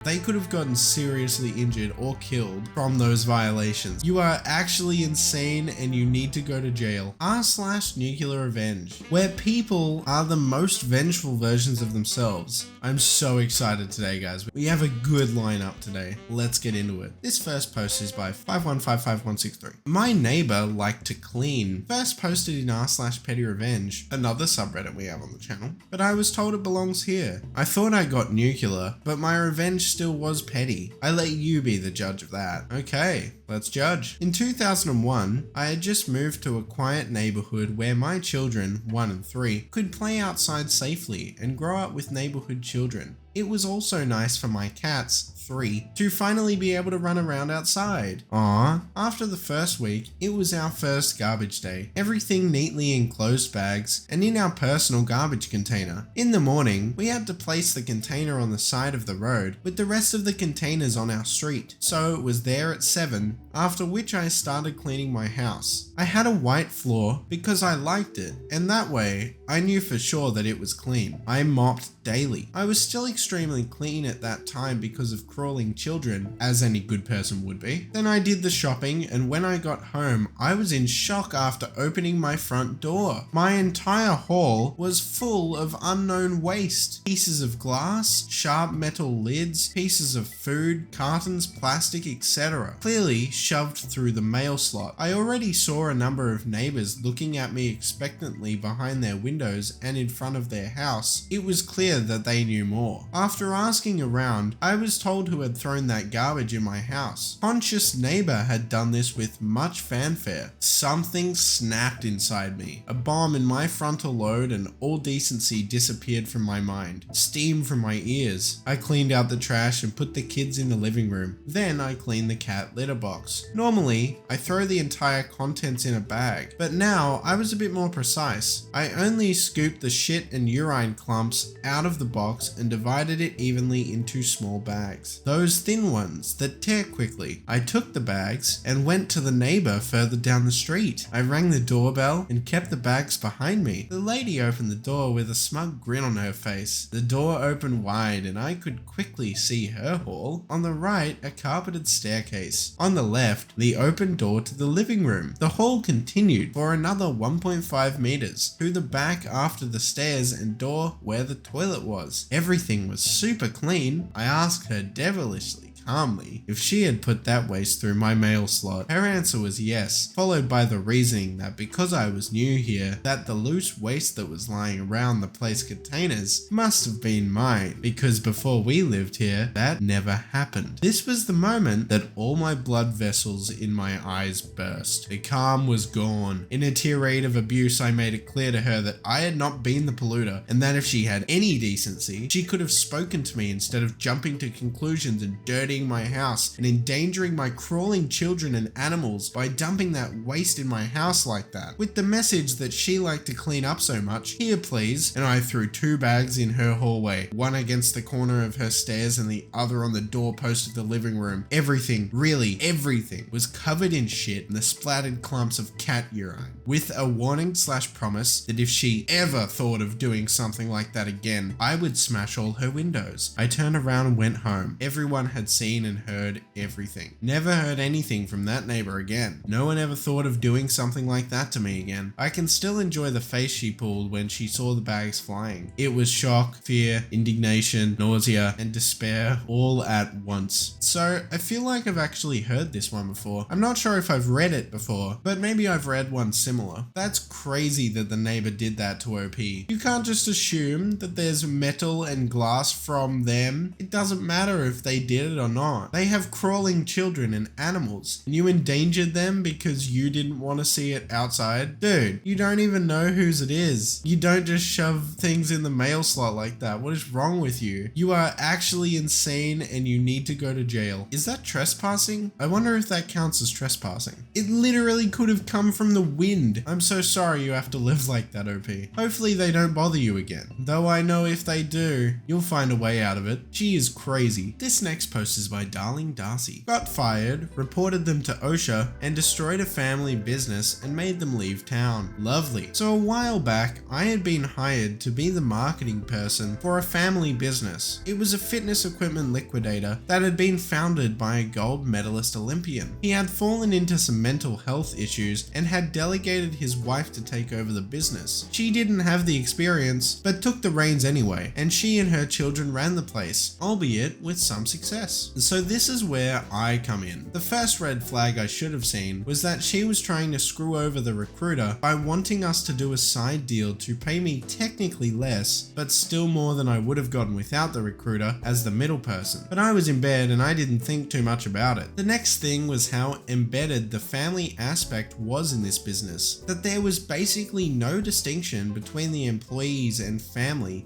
They could have gotten seriously injured or killed from those violations. You are actually insane and you need to go to jail. r/nuclearrevenge, where people are the most vengeful versions of themselves. I'm so excited today, guys. We have a good lineup today. Let's get into it. This first post is by 5155163. My neighbor liked to clean. First posted in r/pettyrevenge, another subreddit we have on the channel, but I was told it belongs here. I thought I got nuclear, but my revenge still was petty. I let you be the judge of that. Okay, let's judge. In 2001, I had just moved to a quiet neighborhood where my children, 1 and 3, could play outside safely and grow up with neighborhood children. It was also nice for my cats, 3, to finally be able to run around outside. Aww. After the first week, it was our first garbage day. Everything neatly in closed bags and in our personal garbage container. In the morning, we had to place the container on the side of the road with the rest of the containers on our street. So it was there at 7, after which I started cleaning my house. I had a white floor because I liked it, and that way, I knew for sure that it was clean. I mopped daily. I was still extremely clean at that time because of crawling children, as any good person would be. Then I did the shopping, and when I got home, I was in shock after opening my front door. My entire hall was full of unknown waste. Pieces of glass, sharp metal lids, pieces of food, cartons, plastic, etc. Clearly shoved through the mail slot. I already saw a number of neighbors looking at me expectantly behind their windows and in front of their house. It was clear that they knew more. After asking around, I was told who had thrown that garbage in my house. Conscious neighbor had done this with much fanfare. Something snapped inside me. A bomb in my frontal lobe and all decency disappeared from my mind. Steam from my ears. I cleaned out the trash and put the kids in the living room. Then I cleaned the cat litter box. Normally, I throw the entire contents in a bag, but now I was a bit more precise. I only scooped the shit and urine clumps out of the box and divided it evenly into small bags. Those thin ones that tear quickly. I took the bags and went to the neighbor further down the street. I rang the doorbell and kept the bags behind me. The lady opened the door with a smug grin on her face. The door opened wide and I could quickly see her hall. On the right, a carpeted staircase. On the left, the open door to the living room. The hall continued for another 1.5 meters through the back after the stairs and door where the toilet was. Everything was super clean. I asked her devilishly calmly if she had put that waste through my mail slot. Her answer was yes, followed by the reasoning that because I was new here, that the loose waste that was lying around the place containers must have been mine, because before we lived here, that never happened. This was the moment that all my blood vessels in my eyes burst. The calm was gone. In a tirade of abuse, I made it clear to her that I had not been the polluter, and that if she had any decency, she could have spoken to me instead of jumping to conclusions and dirtying my house and endangering my crawling children and animals by dumping that waste in my house like that. With the message that she liked to clean up so much, here please, and I threw 2 bags in her hallway, one against the corner of her stairs and the other on the doorpost of the living room. Everything, really everything, was covered in shit and the splattered clumps of cat urine, with a warning/promise that if she ever thought of doing something like that again, I would smash all her windows. I turned around and went home. Everyone had seen and heard everything. Never heard anything from that neighbor again. No one ever thought of doing something like that to me again. I can still enjoy the face she pulled when she saw the bags flying. It was shock, fear, indignation, nausea, and despair all at once. So I feel like I've actually heard this one before. I'm not sure if I've read it before, but maybe I've read one similar. That's crazy that the neighbor did that to OP. You can't just assume that there's metal and glass from them. It doesn't matter if they did it or not. They have crawling children and animals, and you endangered them because you didn't want to see it outside? Dude, you don't even know whose it is. You don't just shove things in the mail slot like that. What is wrong with you? You are actually insane and you need to go to jail. Is that trespassing? I wonder if that counts as trespassing. It literally could have come from the wind. I'm so sorry you have to live like that, OP. Hopefully they don't bother you again. Though I know if they do, you'll find a way out of it. She is crazy. This next post is by Darling Darcy. Got fired, reported them to OSHA, and destroyed a family business and made them leave town. Lovely. So a while back, I had been hired to be the marketing person for a family business. It was a fitness equipment liquidator that had been founded by a gold medalist Olympian. He had fallen into some mental health issues and had delegated his wife to take over the business. She didn't have the experience, but took the reins anyway, and she and her children ran the place, albeit with some success. So this is where I come in. The first red flag I should have seen was that she was trying to screw over the recruiter by wanting us to do a side deal to pay me technically less, but still more than I would have gotten without the recruiter as the middle person. But I was in bed and I didn't think too much about it. The next thing was how embedded the family aspect was in this business, that there was basically no distinction between the employees and family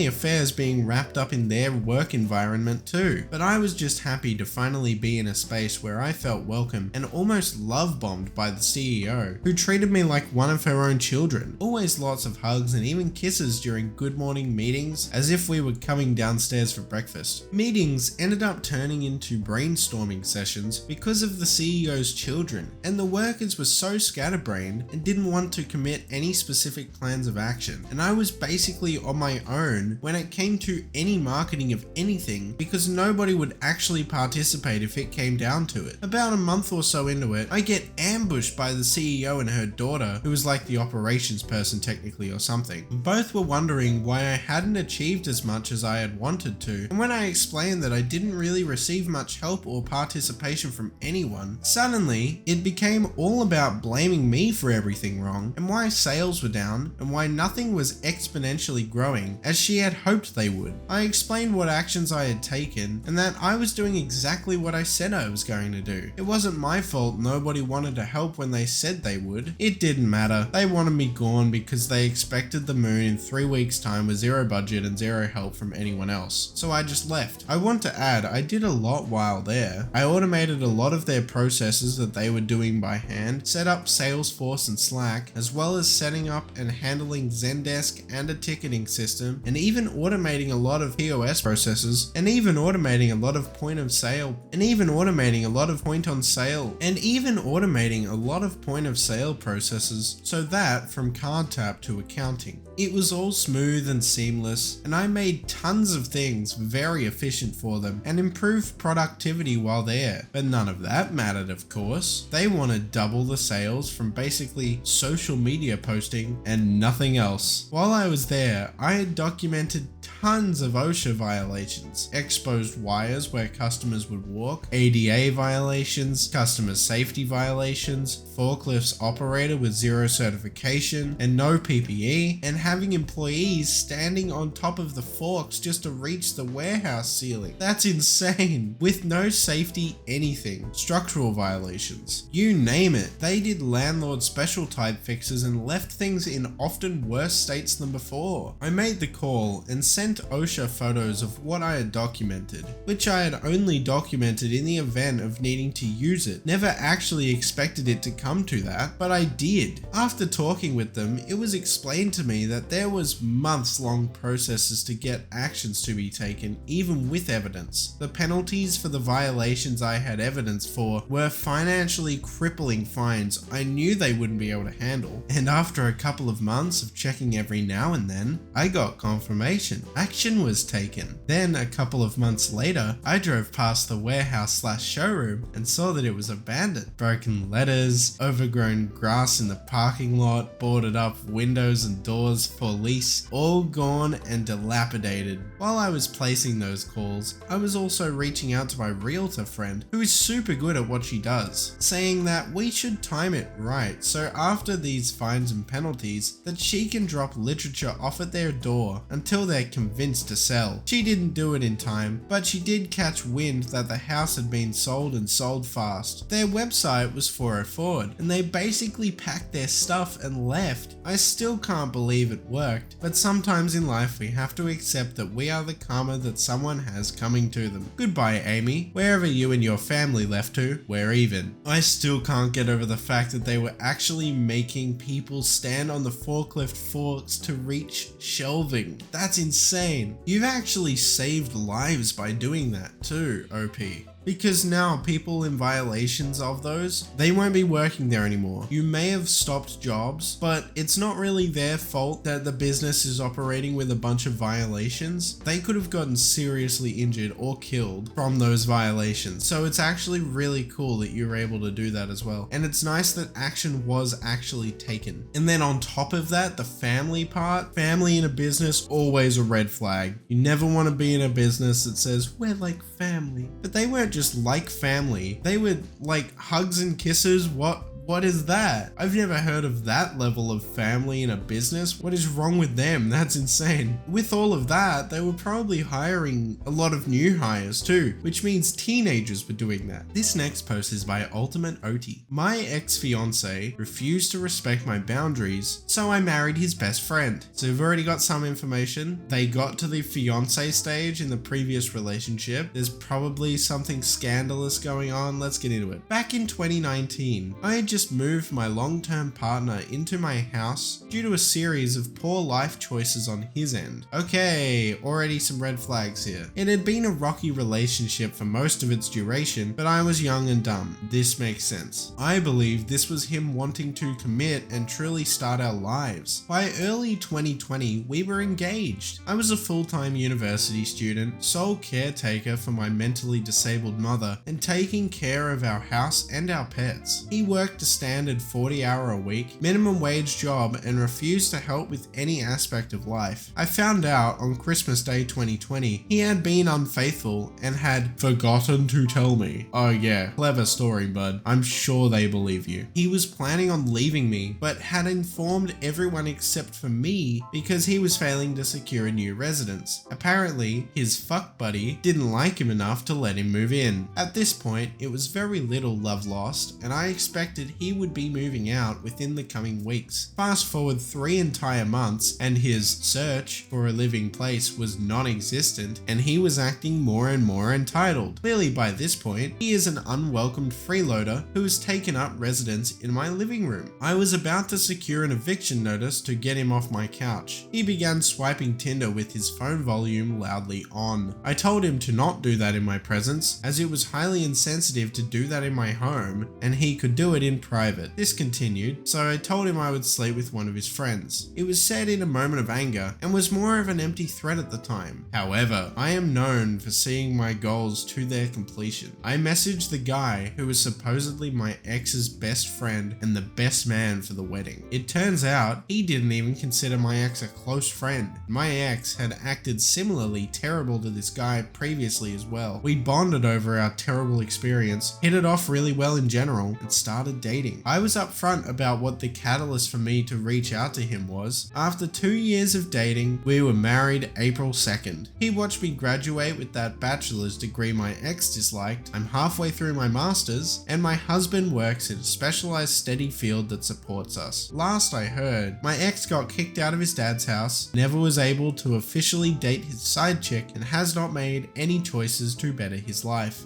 affairs being wrapped up in their work environment too. But I was just happy to finally be in a space where I felt welcome and almost love bombed by the CEO, who treated me like one of her own children. Always lots of hugs and even kisses during good morning meetings, as if we were coming downstairs for breakfast. Meetings ended up turning into brainstorming sessions because of the CEO's children, and the workers were so scatterbrained and didn't want to commit any specific plans of action. And I was basically on my own when it came to any marketing of anything, because nobody would actually participate if it came down to it. About a month or so into it, I get ambushed by the CEO and her daughter, who was like the operations person technically or something. Both were wondering why I hadn't achieved as much as I had wanted to, and when I explained that I didn't really receive much help or participation from anyone, suddenly it became all about blaming me for everything wrong and why sales were down and why nothing was exponentially growing as she had hoped they would. I explained what actions I had taken and that I was doing exactly what I said I was going to do. It wasn't my fault nobody wanted to help when they said they would. It didn't matter. They wanted me gone because they expected the moon in 3 weeks' time with zero budget and zero help from anyone else. So I just left. I want to add, I did a lot while there. I automated a lot of their processes that they were doing by hand, set up Salesforce and Slack, as well as setting up and handling Zendesk and a ticketing system, and even automating a lot of POS processes, and even automating a lot of point of sale, and even automating a lot of point on sale, and even automating a lot of point of sale processes, so that from card tap to accounting. It was all smooth and seamless, and I made tons of things very efficient for them and improved productivity while there. But none of that mattered, of course. They wanted double the sales from basically social media posting and nothing else. While I was there, I had documented tons of OSHA violations, exposed wires where customers would walk, ADA violations, customer safety violations, forklifts operated with zero certification and no PPE, and having employees standing on top of the forks just to reach the warehouse ceiling. That's insane. With no safety anything, structural violations, you name it. They did landlord special type fixes and left things in often worse states than before. I made the call and sent OSHA photos of what I had documented, which I had only documented in the event of needing to use it. Never actually expected it to come to that, but I did. After talking with them, it was explained to me that there was months-long processes to get actions to be taken, even with evidence. The penalties for the violations I had evidence for were financially crippling fines I knew they wouldn't be able to handle, and after a couple of months of checking every now and then, I got confirmation. Action was taken. Then a couple of months later, I drove past the warehouse/showroom and saw that it was abandoned. Broken letters, overgrown grass in the parking lot, boarded up windows and doors for lease, all gone and dilapidated. While I was placing those calls, I was also reaching out to my realtor friend, who is super good at what she does, saying that we should time it right so after these fines and penalties that she can drop literature off at their door until they're convinced to sell. She didn't do it in time, but she did catch wind that the house had been sold and sold fast. Their website was 404, and they basically packed their stuff and left. I still can't believe it worked, but sometimes in life we have to accept that we are the karma that someone has coming to them. Goodbye, Amy. Wherever you and your family left to, we're even. I still can't get over the fact that they were actually making people stand on the forklift forks to reach shelving. That's insane. insane. You've actually saved lives by doing that too, OP. Because now people in violations of those, they won't be working there anymore. You may have stopped jobs, but it's not really their fault that the business is operating with a bunch of violations. They could have gotten seriously injured or killed from those violations. So it's actually really cool that you were able to do that as well. And it's nice that action was actually taken. And then on top of that, the family part, family in a business, always a red flag. You never want to be in a business that says, we're like family. But they weren't just like family, they were like hugs and kisses. What is that? I've never heard of that level of family in a business. What is wrong with them? That's insane. With all of that, they were probably hiring a lot of new hires too, which means teenagers were doing that. This next post is by Ultimate OT. My ex-fiance refused to respect my boundaries, so I married his best friend. So we've already got some information. They got to the fiance stage in the previous relationship. There's probably something scandalous going on. Let's get into it. Back in 2019, I had just moved my long-term partner into my house due to a series of poor life choices on his end. Okay, already some red flags here. It had been a rocky relationship for most of its duration, but I was young and dumb. This makes sense. I believe this was him wanting to commit and truly start our lives. By early 2020, we were engaged. I was a full-time university student, sole caretaker for my mentally disabled mother, and taking care of our house and our pets. He worked a standard 40-hour-a-week minimum wage job and refused to help with any aspect of life. I found out on Christmas Day 2020 he had been unfaithful and had forgotten to tell me. Oh yeah, clever story, bud. I'm sure they believe you. He was planning on leaving me, but had informed everyone except for me because he was failing to secure a new residence. Apparently, his fuck buddy didn't like him enough to let him move in. At this point, it was very little love lost, and I expected he would be moving out within the coming weeks. Fast forward 3 entire months and his search for a living place was non-existent, and he was acting more and more entitled. Clearly by this point, he is an unwelcomed freeloader who has taken up residence in my living room. I was about to secure an eviction notice to get him off my couch. He began swiping Tinder with his phone volume loudly on. I told him to not do that in my presence, as it was highly insensitive to do that in my home, and he could do it in private. This continued, so I told him I would sleep with one of his friends. It was said in a moment of anger and was more of an empty threat at the time. However, I am known for seeing my goals to their completion. I messaged the guy who was supposedly my ex's best friend and the best man for the wedding. It turns out he didn't even consider my ex a close friend. My ex had acted similarly terrible to this guy previously as well. We bonded over our terrible experience, hit it off really well in general, and started dating. I was upfront about what the catalyst for me to reach out to him was. After 2 years of dating, we were married April 2nd. He watched me graduate with that bachelor's degree my ex disliked. I'm halfway through my master's, and my husband works in a specialized steady field that supports us. Last I heard, my ex got kicked out of his dad's house, never was able to officially date his side chick, and has not made any choices to better his life.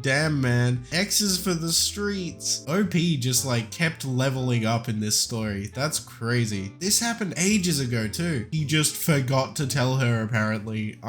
Damn man, exes for the streets. OP just like kept leveling up in this story. That's crazy. This happened ages ago too. He just forgot to tell her apparently.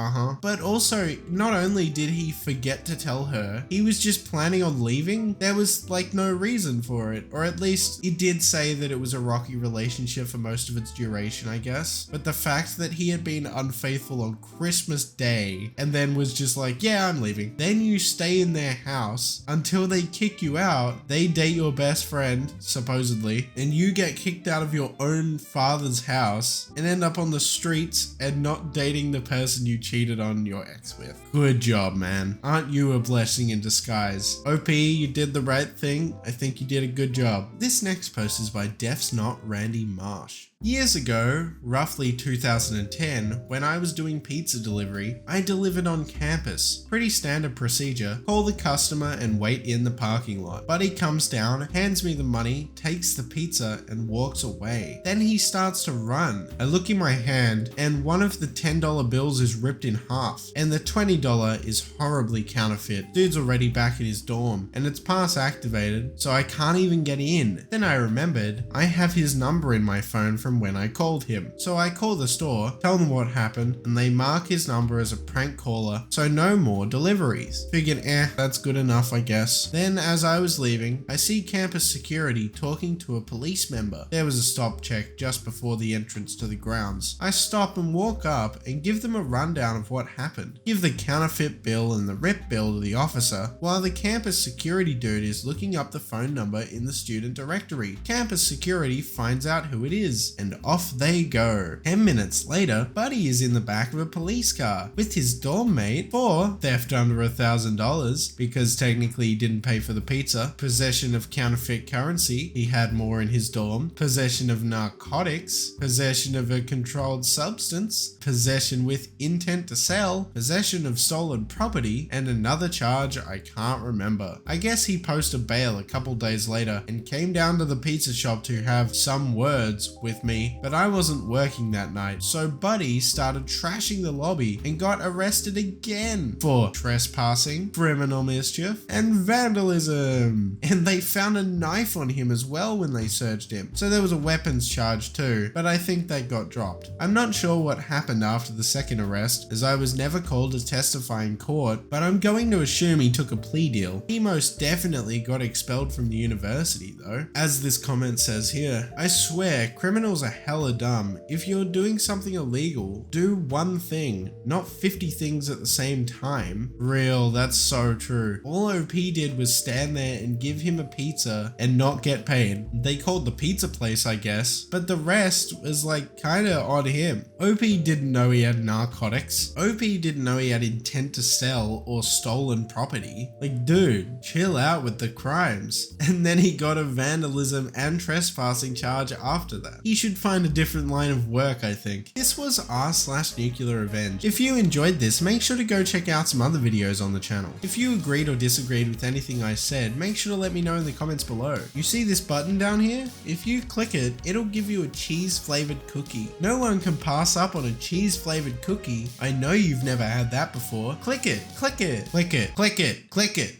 But also, not only did he forget to tell her, he was just planning on leaving. There was like no reason for it, or at least it did say that it was a rocky relationship for most of its duration, I guess. But the fact that he had been unfaithful on Christmas Day and then was just like, yeah, I'm leaving. Then you stay in their house until they kick you out. They date your best friend, supposedly, and you get kicked out of your own father's house and end up on the streets and not dating the person you cheated on your ex with. Good job, man. Aren't you a blessing in disguise? OP, you did the right thing. I think you did a good job. This next post is by Def's Not Randy Marsh. Years ago, roughly 2010, when I was doing pizza delivery, I delivered on campus. Pretty standard procedure. Call the customer and wait in the parking lot. Buddy comes down, hands me the money, takes the pizza and walks away. Then he starts to run. I look in my hand and one of the $10 bills is ripped in half and the $20 is horribly counterfeit. Dude's already back in his dorm and it's pass activated, so I can't even get in. Then I remembered I have his number in my phone from from when I called him. So I call the store, tell them what happened, and they mark his number as a prank caller, so no more deliveries. Figured, that's good enough, I guess. Then as I was leaving, I see campus security talking to a police member. There was a stop check just before the entrance to the grounds. I stop and walk up and give them a rundown of what happened. Give the counterfeit bill and the rip bill to the officer, while the campus security dude is looking up the phone number in the student directory. Campus security finds out who it is, and off they go. 10 minutes later, Buddy is in the back of a police car with his dorm mate for theft under $1,000 because technically he didn't pay for the pizza, possession of counterfeit currency, he had more in his dorm, possession of narcotics, possession of a controlled substance, possession with intent to sell, possession of stolen property, and another charge I can't remember. I guess he posted bail a couple days later and came down to the pizza shop to have some words with me, but I wasn't working that night, so Buddy started trashing the lobby and got arrested again for trespassing, criminal mischief, and vandalism. And they found a knife on him as well when they searched him, so there was a weapons charge too, but I think that got dropped. I'm not sure what happened after the second arrest, as I was never called to testify in court, but I'm going to assume he took a plea deal. He most definitely got expelled from the university though. As this comment says here, I swear criminals are hella dumb. If you're doing something illegal, do one thing, not 50 things at the same time. Real, that's so true. All OP did was stand there and give him a pizza and not get paid. They called the pizza place, I guess, but the rest was like kinda on him. OP didn't know he had narcotics. OP didn't know he had intent to sell or stolen property. Like, dude, chill out with the crimes. And then he got a vandalism and trespassing charge after that. He should find a different line of work, I think. This was r/nuclearrevenge. If you enjoyed this, make sure to go check out some other videos on the channel. If you agreed or disagreed with anything I said, make sure to let me know in the comments below. You see this button down here? If you click it, it'll give you a cheese flavored cookie. No one can pass up on a cheese flavored cookie. I know you've never had that before. Click it, click it, click it, click it, click it.